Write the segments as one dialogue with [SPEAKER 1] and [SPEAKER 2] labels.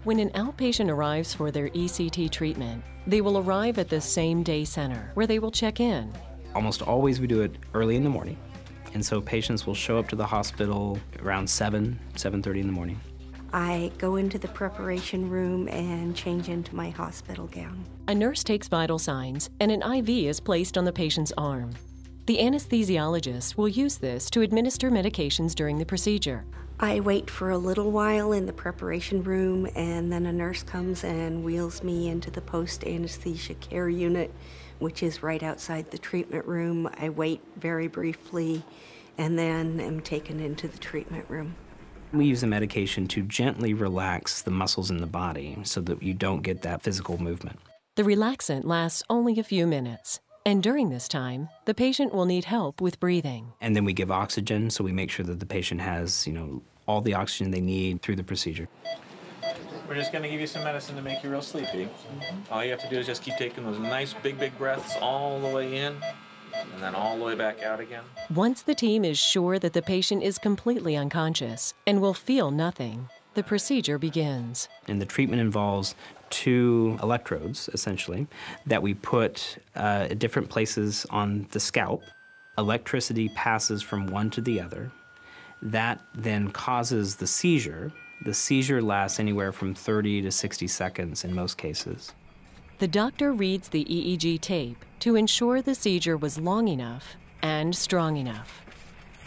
[SPEAKER 1] When an outpatient arrives for their ECT treatment, they will arrive at the same day center where they will check in.
[SPEAKER 2] Almost always we do it early in the morning, and so patients will show up to the hospital around 7:30 in the morning.
[SPEAKER 3] I go into the preparation room and change into my hospital gown.
[SPEAKER 1] A nurse takes vital signs and an IV is placed on the patient's arm. The anesthesiologist will use this to administer medications during the procedure.
[SPEAKER 3] I wait for a little while in the preparation room, and then a nurse comes and wheels me into the post-anesthesia care unit, which is right outside the treatment room. I wait very briefly and then am taken into the treatment room.
[SPEAKER 2] We use a medication to gently relax the muscles in the body so that you don't get that physical movement.
[SPEAKER 1] The relaxant lasts only a few minutes, and during this time, the patient will need help with breathing.
[SPEAKER 2] And then we give oxygen, so we make sure that the patient has, all the oxygen they need through the procedure.
[SPEAKER 4] We're just going to give you some medicine to make you real sleepy. All you have to do is just keep taking those nice big breaths all the way in and then all the way back out again.
[SPEAKER 1] Once the team is sure that the patient is completely unconscious and will feel nothing, the procedure begins.
[SPEAKER 2] And the treatment involves 2 electrodes, essentially, that we put at different places on the scalp. Electricity passes from one to the other. That then causes the seizure. The seizure lasts anywhere from 30 to 60 seconds in most cases.
[SPEAKER 1] The doctor reads the EEG tape to ensure the seizure was long enough and strong enough.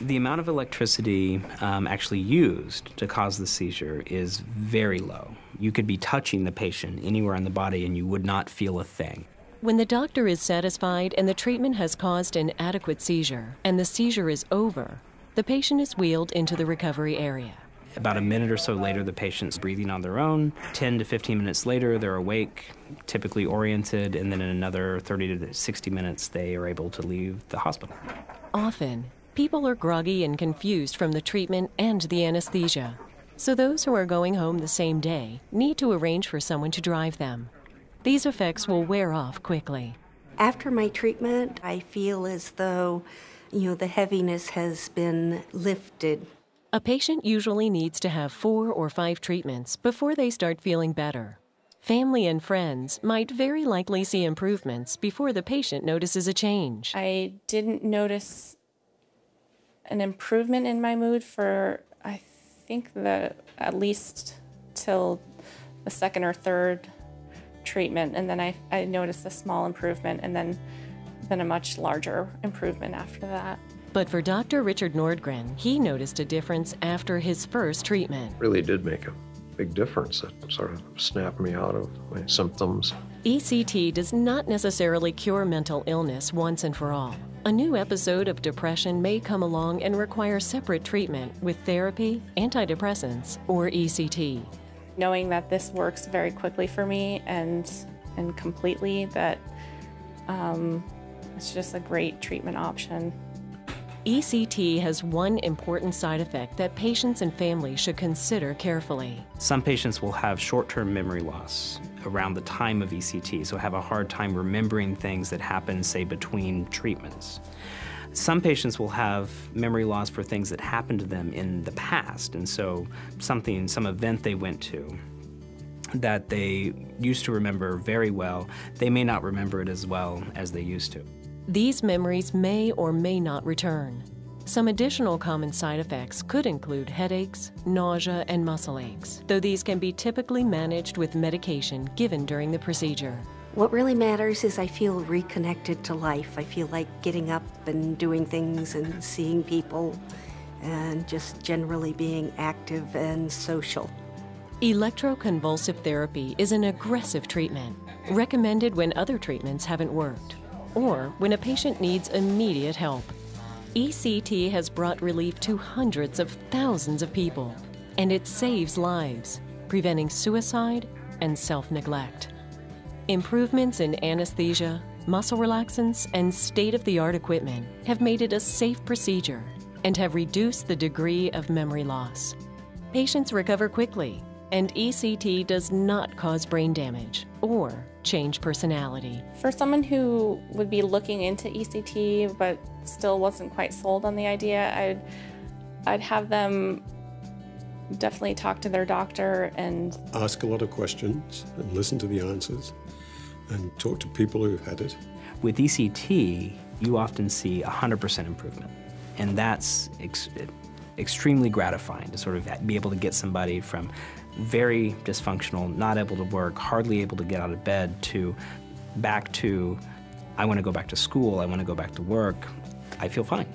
[SPEAKER 2] The amount of electricity actually used to cause the seizure is very low. You could be touching the patient anywhere on the body and you would not feel a thing.
[SPEAKER 1] When the doctor is satisfied and the treatment has caused an adequate seizure and the seizure is over, the patient is wheeled into the recovery area.
[SPEAKER 2] About a minute or so later, the patient's breathing on their own. 10 to 15 minutes later, they're awake, typically oriented, and then in another 30 to 60 minutes, they are able to leave the hospital.
[SPEAKER 1] Often, people are groggy and confused from the treatment and the anesthesia. So those who are going home the same day need to arrange for someone to drive them. These effects will wear off quickly.
[SPEAKER 3] After my treatment, I feel as though, the heaviness has been lifted.
[SPEAKER 1] A patient usually needs to have 4 or 5 treatments before they start feeling better. Family and friends might very likely see improvements before the patient notices a change.
[SPEAKER 5] I didn't notice an improvement in my mood for, I think, at least till the 2nd or 3rd treatment, and then I noticed a small improvement and then a much larger improvement after that.
[SPEAKER 1] But for Dr. Richard Nordgren, he noticed a difference after his first treatment.
[SPEAKER 6] Really did make a big difference. It sort of snapped me out of my symptoms.
[SPEAKER 1] ECT does not necessarily cure mental illness once and for all. A new episode of depression may come along and require separate treatment with therapy, antidepressants, or ECT.
[SPEAKER 5] Knowing that this works very quickly for me and completely, that it's just a great treatment option.
[SPEAKER 1] ECT has one important side effect that patients and families should consider carefully.
[SPEAKER 2] Some patients will have short-term memory loss around the time of ECT, so have a hard time remembering things that happen, say, between treatments. Some patients will have memory loss for things that happened to them in the past, and so some event they went to that they used to remember very well, they may not remember it as well as they used to.
[SPEAKER 1] These memories may or may not return. Some additional common side effects could include headaches, nausea, and muscle aches, though these can be typically managed with medication given during the procedure.
[SPEAKER 3] What really matters is I feel reconnected to life. I feel like getting up and doing things and seeing people and just generally being active and social.
[SPEAKER 1] Electroconvulsive therapy is an aggressive treatment, recommended when other treatments haven't worked, or when a patient needs immediate help. ECT has brought relief to hundreds of thousands of people, and it saves lives, preventing suicide and self-neglect. Improvements in anesthesia, muscle relaxants, and state-of-the-art equipment have made it a safe procedure and have reduced the degree of memory loss. Patients recover quickly, and ECT does not cause brain damage or change personality.
[SPEAKER 5] For someone who would be looking into ECT but still wasn't quite sold on the idea, I'd have them definitely talk to their doctor and
[SPEAKER 7] Ask a lot of questions and listen to the answers and talk to people who've had it.
[SPEAKER 2] With ECT, you often see 100% improvement, and that's extremely gratifying to sort of be able to get somebody from very dysfunctional, not able to work, hardly able to get out of bed, to back to, I want to go back to school, I want to go back to work, I feel fine.